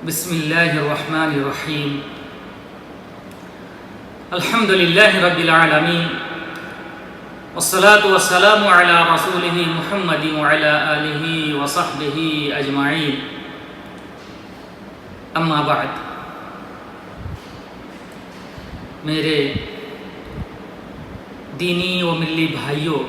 بسم اللہ الرحمن الرحیم الحمد للہ رب العالمین والصلاة والسلام علی رسولہ محمد وعلی آلہ وصحبہ اجمعین، اما بعد۔ میرے دینی و ملی بھائیوں،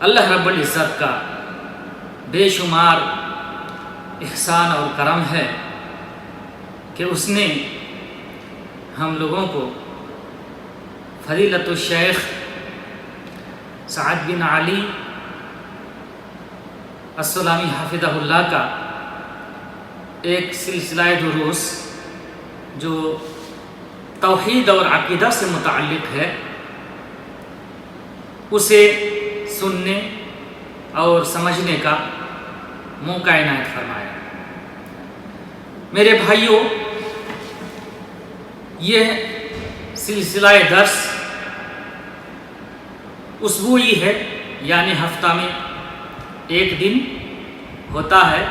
اللہ رب العزت کا بے شمار احسان اور کرم ہے کہ اس نے ہم لوگوں کو فضیلت الشیخ سعد بن علی السلامی حفظہ اللہ کا ایک سلسلہ دروس جو توحید اور عقیدہ سے متعلق ہے اسے سننے اور سمجھنے کا موقع عنایت فرمایا۔ میرے بھائیوں، یہ سلسلہ درس اسبوعی ہے، یعنی ہفتہ میں ایک دن ہوتا ہے،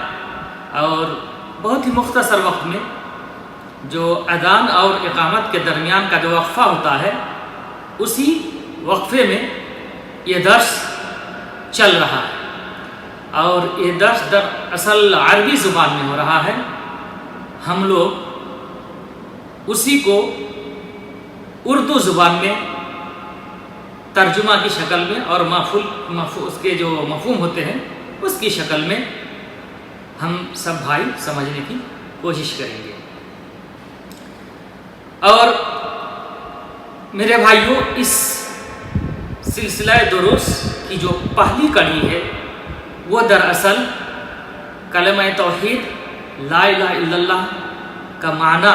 اور بہت ہی مختصر وقت میں جو اذان اور اقامت کے درمیان کا جو وقفہ ہوتا ہے اسی وقفے میں یہ درس چل رہا ہے، اور یہ درس دراصل عربی زبان میں ہو رہا ہے۔ ہم لوگ اسی کو اردو زبان میں ترجمہ کی شکل میں اور اس کے جو مفہوم ہوتے ہیں اس کی شکل میں ہم سب بھائی سمجھنے کی کوشش کریں گے۔ اور میرے بھائیوں، اس سلسلہ دروس کی جو پہلی کڑی ہے وہ دراصل کلمہ توحید لا الہ الا اللہ کا معنی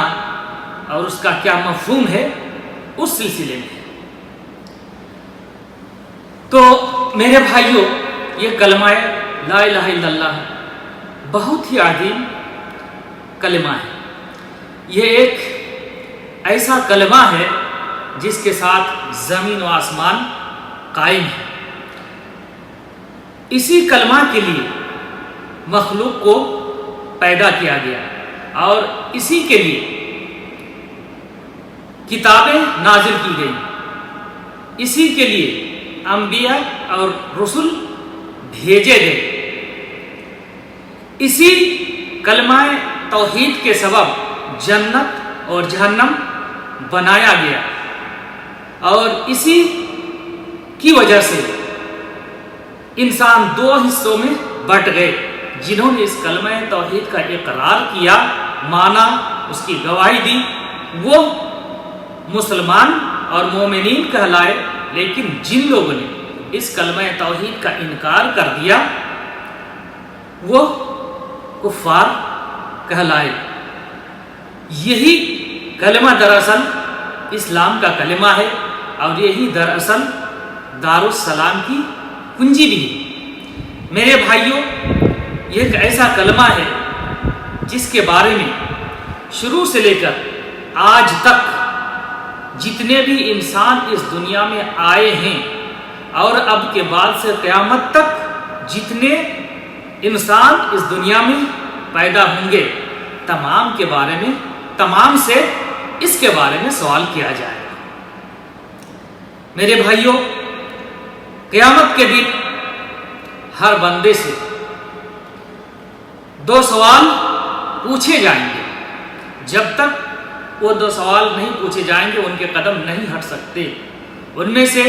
اور اس کا کیا مفہوم ہے اس سلسلے میں ہے۔ تو میرے بھائیوں، یہ کلمہ لا الہ الا اللہ بہت ہی عظیم کلمہ ہے۔ یہ ایک ایسا کلمہ ہے جس کے ساتھ زمین و آسمان قائم ہے۔ اسی کلمہ کے لیے مخلوق کو پیدا کیا گیا اور اسی کے لیے کتابیں نازل کی گئیں، اسی کے لیے انبیاء اور رسل بھیجے گئے، اسی کلمہ توحید کے سبب جنت اور جہنم بنایا گیا، اور اسی کی وجہ سے انسان دو حصوں میں بٹ گئے۔ جنہوں نے اس کلمہ توحید کا اقرار کیا، مانا، اس کی گواہی دی، وہ مسلمان اور مومنین کہلائے، لیکن جن لوگوں نے اس کلمہ توحید کا انکار کر دیا وہ کفار کہلائے۔ یہی کلمہ دراصل اسلام کا کلمہ ہے، اور یہی دراصل دارالسلام کی کنجی بھی ہے۔ میرے بھائیوں، یہ ایک ایسا کلمہ ہے جس کے بارے میں شروع سے لے کر آج تک جتنے بھی انسان اس دنیا میں آئے ہیں اور اب کے بعد سے قیامت تک جتنے انسان اس دنیا میں پیدا ہوں گے تمام کے بارے میں، تمام سے اس کے بارے میں سوال کیا جائے گا۔ میرے بھائیوں، قیامت کے دن ہر بندے سے دو سوال پوچھے جائیں گے۔ جب تک وہ دو سوال نہیں پوچھے جائیں گے ان کے قدم نہیں ہٹ سکتے۔ ان میں سے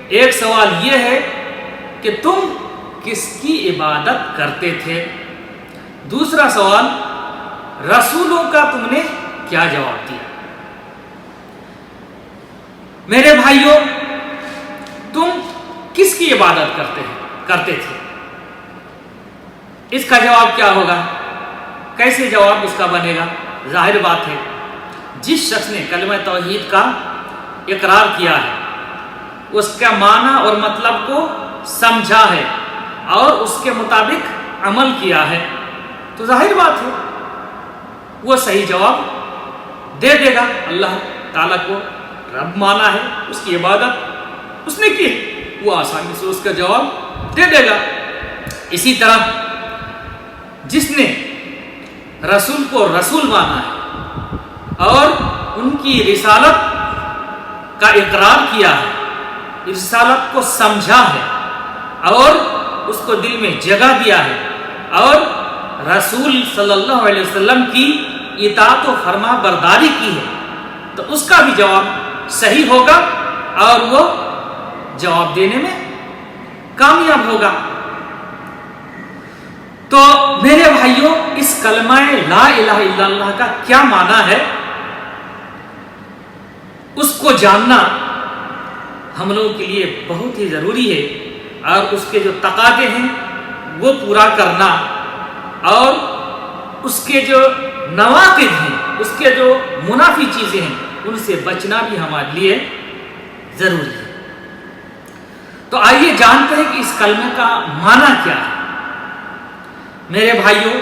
ایک سوال یہ ہے کہ تم کس کی عبادت کرتے تھے؟ دوسرا سوال، رسولوں کا تم نے کیا جواب دیا؟ میرے بھائیوں، تم کس کی عبادت کرتے تھے؟ اس کا جواب کیا ہوگا؟ کیسے جواب اس کا بنے گا؟ ظاہر بات ہے، جس شخص نے کلمہ توحید کا اقرار کیا ہے، اس کا معنی اور مطلب کو سمجھا ہے اور اس کے مطابق عمل کیا ہے، تو ظاہر بات ہے وہ صحیح جواب دے دے گا۔ اللہ تعالیٰ کو رب مانا ہے، اس کی عبادت اس نے کی، وہ آسانی سے اس کا جواب دے دے گا۔ اسی طرح جس نے رسول کو رسول مانا ہے اور ان کی رسالت کا اقرار کیا ہے، رسالت کو سمجھا ہے اور اس کو دل میں جگہ دیا ہے اور رسول صلی اللہ علیہ وسلم کی اطاعت و فرما برداری کی ہے، تو اس کا بھی جواب صحیح ہوگا اور وہ جواب دینے میں کامیاب ہوگا۔ تو میرے بھائیوں، اس کلمہ لا الہ الا اللہ کا کیا معنی ہے، اس کو جاننا ہم لوگوں کے لیے بہت ہی ضروری ہے اور اس کے جو تقاضے ہیں وہ پورا کرنا اور اس کے جو نواقض ہیں، اس کے جو منافی چیزیں ہیں، ان سے بچنا بھی ہمارے لیے ضروری ہے۔ تو آئیے جانتے ہیں کہ اس کلمے کا معنی کیا ہے۔ میرے بھائیوں،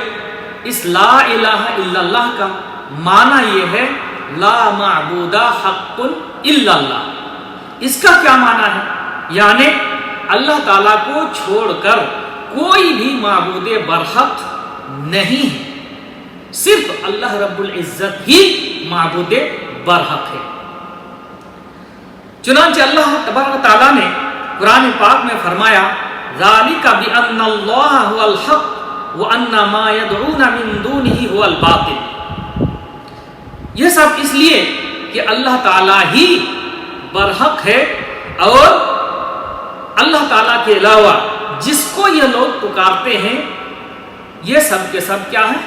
اس لا الہ الا اللہ کا معنی یہ ہے لا معبود حق الا اللہ۔ اس کا کیا معنی ہے؟ یعنی اللہ تعالیٰ کو چھوڑ کر کوئی بھی معبود برحق نہیں ہے، صرف اللہ رب العزت ہی معبود برحق ہے۔ چنانچہ اللہ تبارک تعالیٰ نے قرآن پاک میں فرمایا ذالک بأن اللہ هو الحق وأن ما يدعون من دونه هو الباطل۔ یہ سب اس لیے کہ اللہ تعالیٰ ہی برحق ہے اور اللہ تعالیٰ کے علاوہ جس کو یہ لوگ پکارتے ہیں یہ سب کے سب کیا ہے؟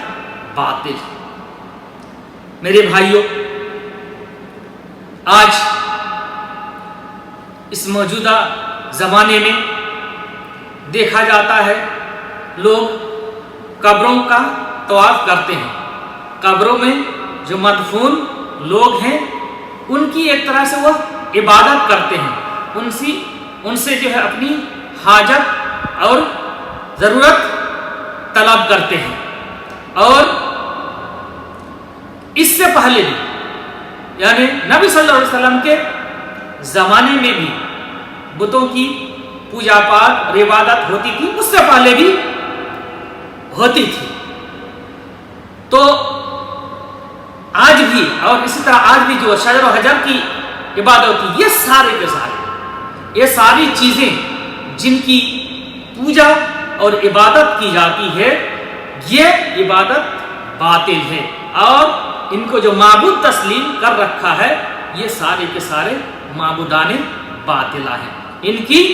باطل۔ میرے بھائیوں، آج اس موجودہ زمانے میں دیکھا جاتا ہے لوگ قبروں کا طواف کرتے ہیں، قبروں میں جو مدفون لوگ ہیں ان کی ایک طرح سے وہ عبادت کرتے ہیں، ان سے جو ہے اپنی حاجت اور ضرورت طلب کرتے ہیں۔ اور اس سے پہلے بھی یعنی نبی صلی اللہ علیہ وسلم کے زمانے میں بھی بتوں کی پوجا پاٹ اور عبادت ہوتی تھی، اس سے پہلے بھی ہوتی تھی۔ تو آج بھی اور اسی طرح آج بھی جو شجر و حجر کی عبادت ہوتی، یہ سارے کے سارے یہ ساری چیزیں جن کی پوجا اور عبادت کی جاتی ہے یہ عبادت باطل ہے اور ان کو جو معبود تسلیم کر رکھا ہے یہ سارے کے سارے معبودان باطلہ ہیں، ان کی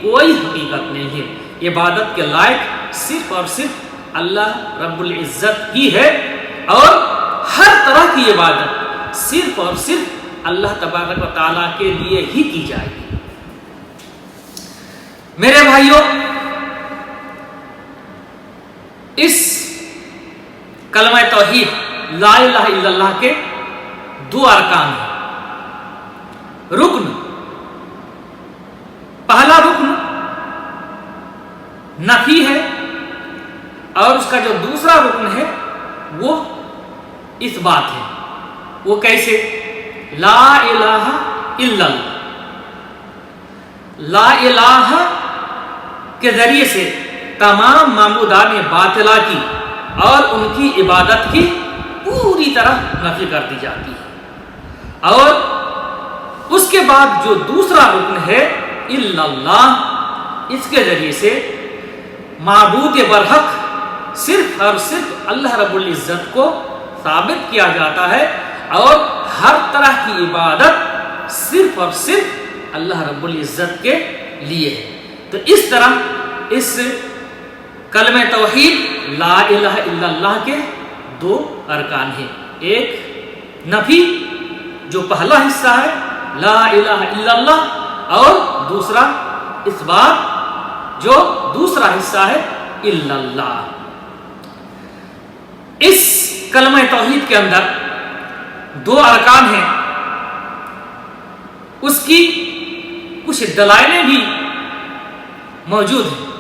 کوئی حقیقت نہیں ہے۔ عبادت کے لائق صرف اور صرف اللہ رب العزت ہی ہے اور ہر طرح کی عبادت صرف اور صرف اللہ تبارک و تعالیٰ کے لیے ہی کی جائے گی۔ میرے بھائیوں، اس کلمہ توحید لا الہ الا اللہ کے دو ارکان ہیں، رکن۔ پہلا رکن نفی ہے اور اس کا جو دوسرا رکن ہے وہ اس بات ہے۔ وہ کیسے؟ لا الہ الا اللہ، لا الہ کے ذریعے سے تمام معبودان باطلہ کی اور ان کی عبادت کی پوری طرح نفی کر دی جاتی ہے۔ اور اس کے بعد جو دوسرا رکن ہے الا اللہ، اس کے ذریعے سے معبود برحق صرف اور صرف اللہ رب العزت کو ثابت کیا جاتا ہے اور ہر طرح کی عبادت صرف اور صرف اللہ رب العزت کے لیے ہے۔ تو اس طرح اس کلمہ توحید لا الہ الا اللہ کے دو ارکان ہیں، ایک نفی جو پہلا حصہ ہے لا الہ الا اللہ اور دوسرا اس بات جو دوسرا حصہ ہے الا اللہ۔ اس کلمہ توحید کے اندر دو ارکان ہیں، اس کی کچھ دلائلیں بھی موجود ہیں۔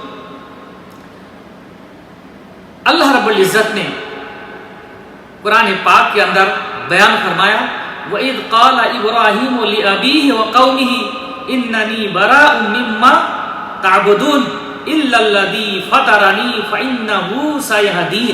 اللہ رب العزت نے قرآن پاک کے اندر بیان فرمایا وَإِذْ قَالَ إِبْرَاهِيمُ لِأَبِيهِ وَقَوْمِهِ إِنَّنِي بَرَاءٌ مِّمَّا تَعْبُدُونَ إِلَّا الَّذِي فَطَرَنِي فَإِنَّهُ سَيَهْدِينِ۔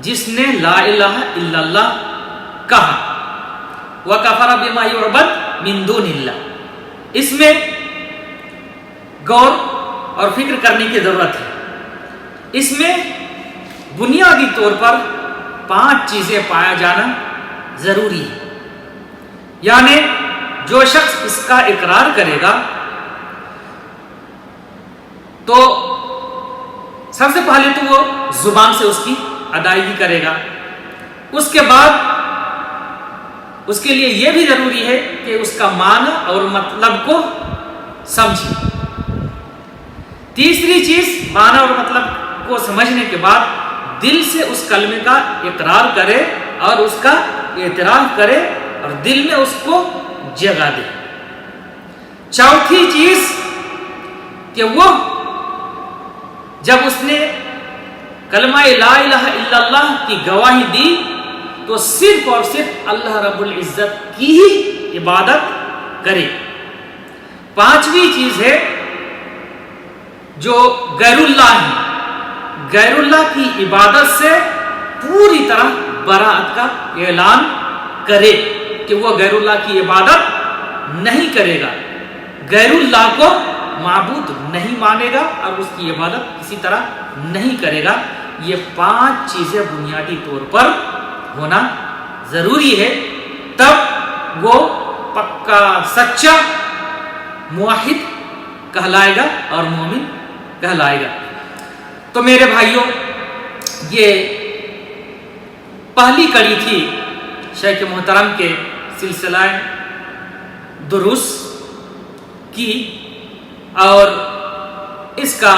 جس نے لا الہ الا اللہ کہا، وَكَفَرَ بِمَا يُعْبَدُ مِن دُونِ اللَّهِ، اس میں غور اور فکر کرنے کی ضرورت ہے۔ اس میں بنیادی طور پر 5 چیزیں پایا جانا ضروری ہے، یعنی جو شخص اس کا اقرار کرے گا تو سب سے پہلے تو وہ زبان سے اس کی ادائیگی کرے گا، اس کے بعد اس کے لیے یہ بھی ضروری ہے کہ اس کا معنی اور مطلب کو سمجھے۔ تیسری چیز، معنی اور مطلب کو سمجھنے کے بعد دل سے اس کلمے کا اقرار کرے اور اس کا اعتراف کرے اور دل میں اس کو جگہ دے۔ چوتھی چیز کہ وہ جب اس نے کلمہ لا الہ الا اللہ کی گواہی دی تو صرف اور صرف اللہ رب العزت کی ہی عبادت کرے۔ 5ویں چیز ہے جو غیر اللہ ہے، غیر اللہ کی عبادت سے پوری طرح براءت کا اعلان کرے کہ وہ غیر اللہ کی عبادت نہیں کرے گا، غیر اللہ کو معبود نہیں مانے گا اور اس کی عبادت کسی طرح نہیں کرے گا۔ یہ 5 چیزیں بنیادی طور پر ہونا ضروری ہے، تب وہ پکا سچا موحد کہلائے گا اور مومن کہلائے گا۔ تو میرے بھائیوں، یہ پہلی کڑی تھی شیخ محترم کے سلسلہ دروس کی، اور اس کا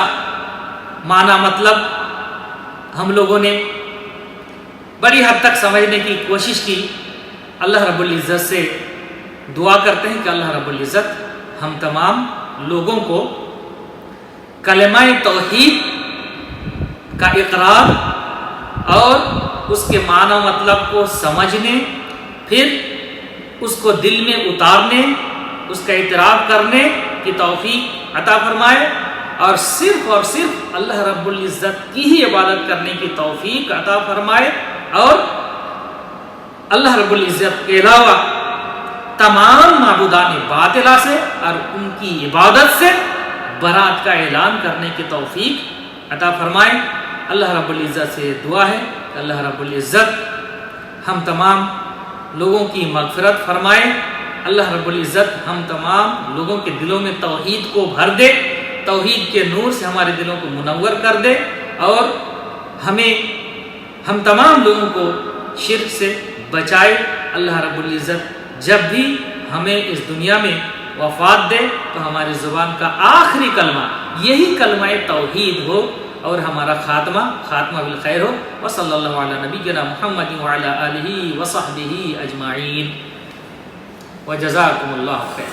معنی مطلب ہم لوگوں نے بڑی حد تک سمجھنے کی کوشش کی۔ اللہ رب العزت سے دعا کرتے ہیں کہ اللہ رب العزت ہم تمام لوگوں کو کلمہ توحید کا اقرار اور اس کے معنی و مطلب کو سمجھنے، پھر اس کو دل میں اتارنے، اس کا اعتراف کرنے کی توفیق عطا فرمائے، اور صرف اللہ رب العزت کی ہی عبادت کرنے کی توفیق عطا فرمائے، اور اللہ رب العزت کے علاوہ تمام معبودان باطلہ سے اور ان کی عبادت سے برات کا اعلان کرنے کی توفیق عطا فرمائے۔ اللہ رب العزت سے دعا ہے کہ اللہ رب العزت ہم تمام لوگوں کی مغفرت فرمائے، اللہ رب العزت ہم تمام لوگوں کے دلوں میں توحید کو بھر دے، توحید کے نور سے ہمارے دلوں کو منور کر دے، اور ہم تمام لوگوں کو شرک سے بچائے۔ اللہ رب العزت جب بھی ہمیں اس دنیا میں وفات دے تو ہماری زبان کا آخری کلمہ یہی کلمہ توحید ہو، اور ہمارا خاتمہ بالخیر ہو۔ وصلی اللہ علی نبینا محمد وعلی آلہ وصحبہ اجمعین، وجزاکم اللہ خیر۔